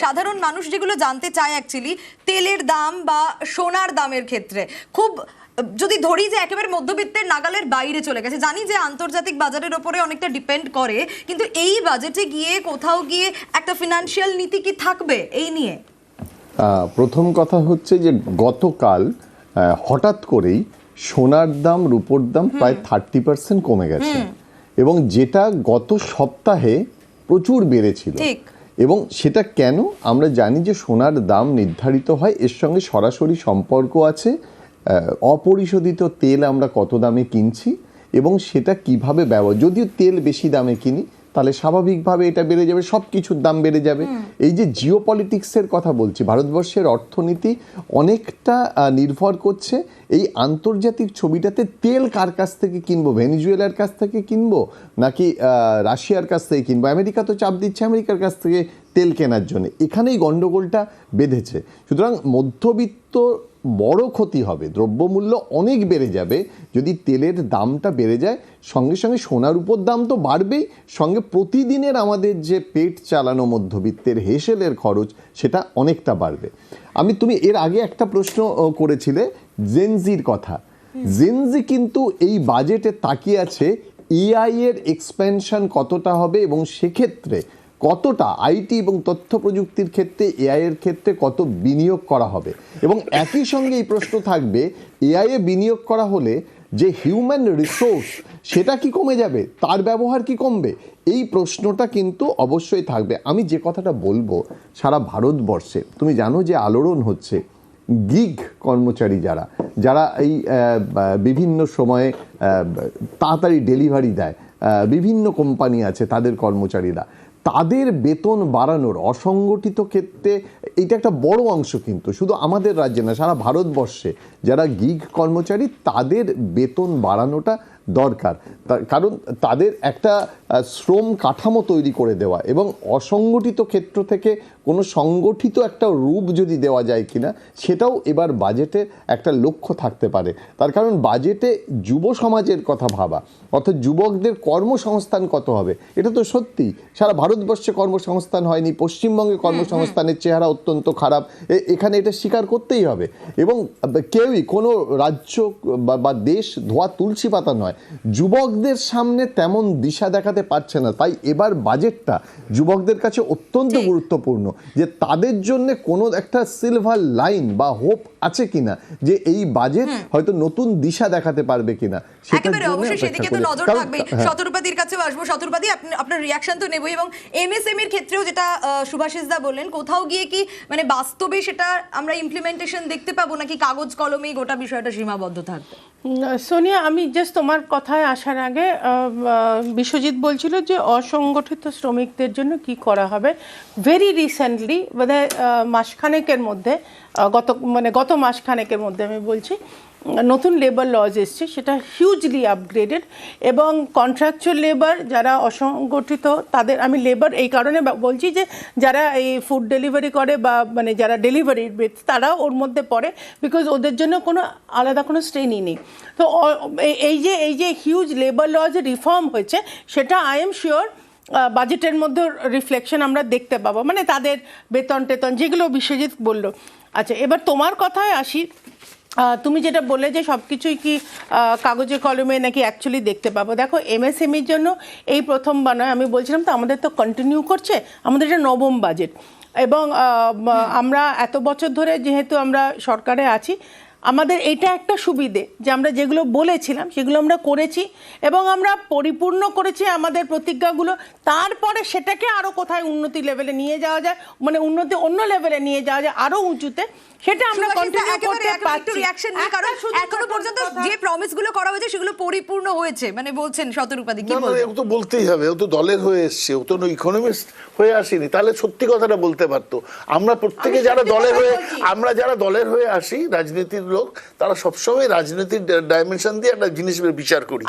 সাধারণ মানুষ যেগুলো জানতে চায় অ্যাকচুয়ালি তেলের দাম বা সোনার দামের ক্ষেত্রে খুব যদি ধরি যে একেবারে মধ্যবিত্তের নাগালের বাইরে চলে গেছে, জানি যে আন্তর্জাতিক বাজারের ওপরে অনেকটা ডিপেন্ড করে, কিন্তু এই বাজেটে গিয়ে কোথাও গিয়ে একটা ফিনান্সিয়াল নীতি কি থাকবে এই নিয়ে? প্রথম কথা হচ্ছে যে গতকাল হঠাৎ করেই সোনার দাম রূপোর দাম প্রায় 30% কমে গেছে, এবং যেটা গত সপ্তাহে প্রচুর বেড়েছিল। এবং সেটা কেন আমরা জানি যে সোনার দাম নির্ধারিত হয়, এর সঙ্গে সরাসরি সম্পর্ক আছে অপরিশোধিত তেল আমরা কত দামে কিনছি এবং সেটা কিভাবে ব্যবহার। যদিও তেল বেশি দামে কিনি তাহলে স্বাভাবিকভাবে এটা বেড়ে যাবে, সব কিছুর দাম বেড়ে যাবে। এই যে জিও পলিটিক্সের কথা বলছি, ভারতবর্ষের অর্থনীতি অনেকটা নির্ভর করছে এই আন্তর্জাতিক ছবিটাতে। তেল কার কাছ থেকে কিনবো, ভেনিজুয়েলার কাছ থেকে কিনবো নাকি রাশিয়ার কাছ থেকে কিনবো? আমেরিকা তো চাপ দিচ্ছে আমেরিকার কাছ থেকে তেল কেনার জন্য, এখানেই গন্ডগোলটা বেঁধেছে। সুতরাং মধ্যবিত্ত বড় ক্ষতি হবে, দ্রব্যমূল্য অনেক বেড়ে যাবে যদি তেলের দামটা বেড়ে যায়। সঙ্গে সঙ্গে সোনার উপর দাম তো বাড়বেই, সঙ্গে প্রতিদিনের আমাদের যে পেট চালানো মধ্যবিত্তের হেসেলের খরচ সেটা অনেকটা বাড়বে। তুমি এর আগে একটা প্রশ্ন করেছিলে জেনজির কথা। জেনজি কিন্তু এই বাজেটে তাকিয়ে আছে এআই এর এক্সপেনশন কতটা হবে এবং সেক্ষেত্রে কতটা আইটি এবং তথ্য প্রযুক্তির ক্ষেত্রে এআই এর ক্ষেত্রে কত বিনিয়োগ করা হবে। এবং একই সঙ্গে এই প্রশ্ন থাকবে এআই এ বিনিয়োগ করা হলে যে হিউম্যান রিসোর্স সেটা কি কমে যাবে, তার ব্যবহার কি কমবে, এই প্রশ্নটা কিন্তু অবশ্যই থাকবে। আমি যে কথাটা বলবো, সারা ভারতবর্ষে তুমি জানো যে আলোড়ন হচ্ছে গিগ কর্মচারী যারা এই বিভিন্ন সময়ে তাড়াতাড়ি ডেলিভারি দেয়, বিভিন্ন কোম্পানি আছে তাদের কর্মচারীরা, তাদের বেতন বাড়ানোর অসংগঠিত ক্ষেত্রে এটা একটা বড় অংশ, কিন্তু শুধু আমাদের রাজ্যে না সারা ভারতবর্ষে যারা গিগ কর্মচারী তাদের বেতন বাড়ানোটা দরকার। কারণ তাদের একটা শ্রম কাঠামো তৈরি করে দেওয়া এবং অসংগঠিত ক্ষেত্র থেকে কোনো সংগঠিত একটা রূপ যদি দেওয়া যায় কিনা সেটাও এবার বাজেটে একটা লক্ষ্য থাকতে পারে। তার কারণ বাজেটে যুব সমাজের কথা ভাবা, অর্থাৎ যুবকদের কর্মসংস্থান কত হবে। এটা তো সত্যি সারা ভারতবর্ষে কর্মসংস্থান হয়নি, পশ্চিমবঙ্গে কর্মসংস্থানের চেহারা অত্যন্ত খারাপ, এখানে এটা স্বীকার করতেই হবে। এবং কেউই কোনো রাজ্য বা দেশ ধোয়া তুলসী পাতা নয়, যুবকদের সামনে তেমন দিশা দেখাতে পারছে না। তাই এবার বাজেটটা যুবকদের কাছে অত্যন্ত গুরুত্বপূর্ণ যে তাদের জন্য কোনো একটা সিলভার লাইন বা হোপ আছে কিনা, যে এই বাজেট হয়তো নতুন দিশা দেখাতে পারবে কিনা। একেবারে অবশ্যই সেদিকে তো নজর থাকবে। শতরূপাদির কাছেও আসবো। শতরূপাদি, আপনার রিয়াকশন তো নেবই, এবং এমএসএমই এর ক্ষেত্রেও যেটা সুভাষিস দা বললেন, কোথাও গিয়ে কি মানে বাস্তবে সেটা আমরা ইমপ্লিমেন্টেশন দেখতে পাবো নাকি কাগজ কলমেই গোটা বিষয়টা সীমাবদ্ধ থাকবে? সোনিয়া, আমি জাস্ট তোমার কথায় আসার আগে বিশ্বজিৎ বলছিল যে অসংগঠিত শ্রমিকদের জন্য কি করা হবে। ভেরি রিসেন্টলি বোধহয় মাসখানেকের মধ্যে, গত মাসখানেকের মধ্যে আমি বলছি, নতুন লেবার লজ এসছে, সেটা হিউজলি আপগ্রেডেড। এবং কন্ট্রাকচুয়াল লেবার যারা অসংগঠিত তাদের, আমি লেবার এই কারণে বলছি যে যারা এই ফুড ডেলিভারি করে বা মানে যারা ডেলিভারি তারাও ওর মধ্যে পড়ে, বিকজ ওদের জন্য কোনো আলাদা কোনো শ্রেণী নেই। তো এই যে হিউজ লেবার লজ রিফর্ম হয়েছে সেটা আই এম শিওর বাজেটের মধ্যে রিফ্লেকশন আমরা দেখতে পাবো, মানে তাদের বেতন টেতন যেগুলো বিশ্বজিৎ বলল। আচ্ছা, এবার তোমার কথায় আসি। তুমি যেটা বললে যে সব কিছুই কি কাগজে কলমে নাকি অ্যাকচুয়ালি দেখতে পাবো। দেখো, এমএসএমইর জন্য এই প্রথমবার নয়, আমি বলছিলাম তো আমাদের তো কন্টিনিউ করছে, আমাদের এটা নবম বাজেট। এবং আমরা এত বছর ধরে যেহেতু আমরা সরকারে আছি, আমাদের এটা একটা সুবিধে যে আমরা যেগুলো বলেছিলাম সেগুলো আমরা করেছি এবং আমরা পরিপূর্ণ করেছি আমাদের প্রতিজ্ঞাগুলো। তারপরে সেটাকে আরও কোথায় উন্নতি লেভেলে নিয়ে যাওয়া যায়, মানে উন্নতি অন্য লেভেলে নিয়ে যাওয়া যায় আরও উঁচুতে, সেটা আমরা কন্টিনিউ করতে পারছি। রিঅ্যাকশন নেই, কারণ এখনো পর্যন্ত যে প্রমিসগুলো করা হয়েছে সেগুলো পরিপূর্ণ হয়েছে, মানে বলছেন শতরূপাদি কি বলবেন? ও তো বলতেই হবে, ও তো দলের হয়ে এসেছে, ও তো ইকোনমিস্ট হয়ে আসেনি, তাহলে সত্যি কথাটা বলতে পারতো। আমরা প্রত্যেকে যারা দলের হয়ে আসি, রাজনীতির লোক, তারা সবসময় রাজনীতির ডাইমেনশন দিয়ে একটা জিনিসের বিচার করি।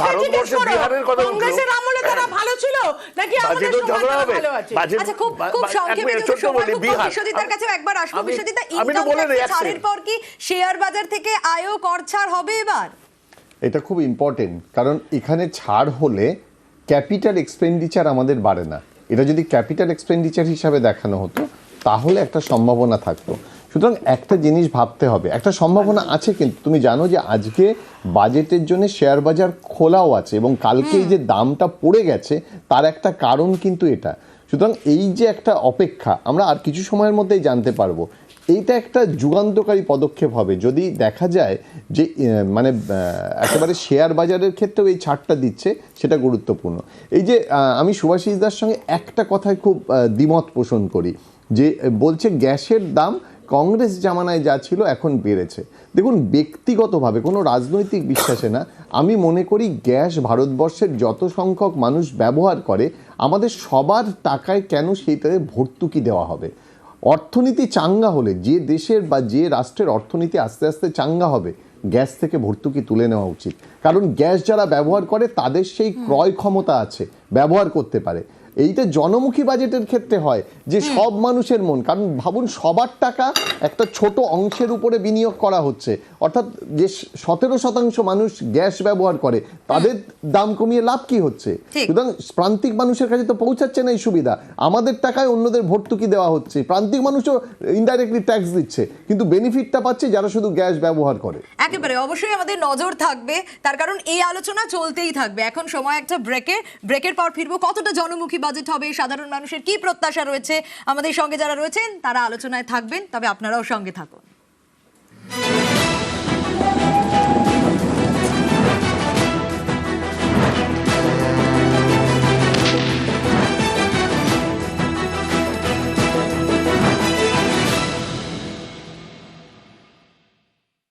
ভারতবর্ষের বিহারের কথা কংগ্রেসের আমলে তারা ভালো ছিল নাকি আমাদের ঝগড়া হবে? আচ্ছা, খুব সংক্ষেপে বিশ্বজিতের কাছে একবার আসবো। বিশ্বজিৎ, ছাড়ের পর কি শেয়ার বাজার থেকে আয়ও কর ছাড় হবে এবার? এটা খুব ইম্পর্টেন্ট, কারণ এখানে ছাড় হলে ক্যাপিটাল এক্সপেন্ডিচার আমাদের বাড়ে না। এটা যদি ক্যাপিটাল এক্সপেন্ডিচার হিসাবে দেখানো হতো তাহলে একটা সম্ভাবনা থাকতো। সুতরাং একটা জিনিস ভাবতে হবে, একটা সম্ভাবনা আছে, কিন্তু তুমি জানো যে আজকে বাজেটের জন্য শেয়ার বাজার খোলাও আছে এবং কালকে এই যে দামটা পড়ে গেছে তার একটা কারণ কিন্তু এটা। সুতরাং এই যে একটা অপেক্ষা, আমরা আর কিছু সময়ের মধ্যেই জানতে পারবো। এইটা একটা যুগান্তকারী পদক্ষেপ হবে যদি দেখা যায় যে মানে একেবারে শেয়ার বাজারের ক্ষেত্রেও এই ছাড়টা দিচ্ছে, সেটা গুরুত্বপূর্ণ। এই যে আমি সুভাষিস দার সঙ্গে একটা কথায় খুব দ্বিমত পোষণ করি, যে বলছে গ্যাসের দাম কংগ্রেস জামানায় যা ছিল এখন বেড়েছে। দেখুন, ব্যক্তিগতভাবে কোনো রাজনৈতিক বিশ্বাসে না, আমি মনে করি গ্যাস ভারতবর্ষের যত সংখ্যক মানুষ ব্যবহার করে আমাদের সবার টাকায় কেন সেইটাতে ভর্তুকি দেওয়া হবে? অর্থনীতি চাঙ্গা হলে, যে দেশের বা যে রাষ্ট্রের অর্থনীতি আস্তে আস্তে চাঙ্গা হবে, গ্যাস থেকে ভর্তুকি তুলে নেওয়া উচিত। কারণ গ্যাস যারা ব্যবহার করে তাদের সেই ক্রয় ক্ষমতা আছে, ব্যবহার করতে পারে। এইটা জনমুখী বাজেটের ক্ষেত্রে হয় যে সব মানুষের মন, কারণ ভাবুন সবার টাকা একটা ছোট অংশের উপরে বিনিয়োগ করা হচ্ছে, অর্থাৎ যে 17% মানুষ গ্যাস ব্যবহার করে তাদের দাম কমিয়ে লাভ কি হচ্ছে? সুতরাং প্রান্তিক মানুষের কাছে তো পৌঁছাচ্ছে না এই সুবিধা, আমাদের টাকায় অন্যদের ভর্তুকি দেওয়া হচ্ছে, প্রান্তিক মানুষও ইনডাইরেক্টলি ট্যাক্স দিচ্ছে, কিন্তু বেনিফিটটা পাচ্ছে যারা শুধু গ্যাস ব্যবহার করে। একেবারে অবশ্যই আমাদের নজর থাকবে, তার কারণ এই আলোচনা চলতেই থাকবে। এখন সময় একটা ব্রেকের পর ফিরবো। কতটা জনমুখী বাজেট হবে, সাধারণ মানুষের কি প্রত্যাশা রয়েছে, আমাদের সঙ্গে যারা রয়েছেন তারা আলোচনায় থাকবেন, তবে আপনারাও সঙ্গে থাকুন।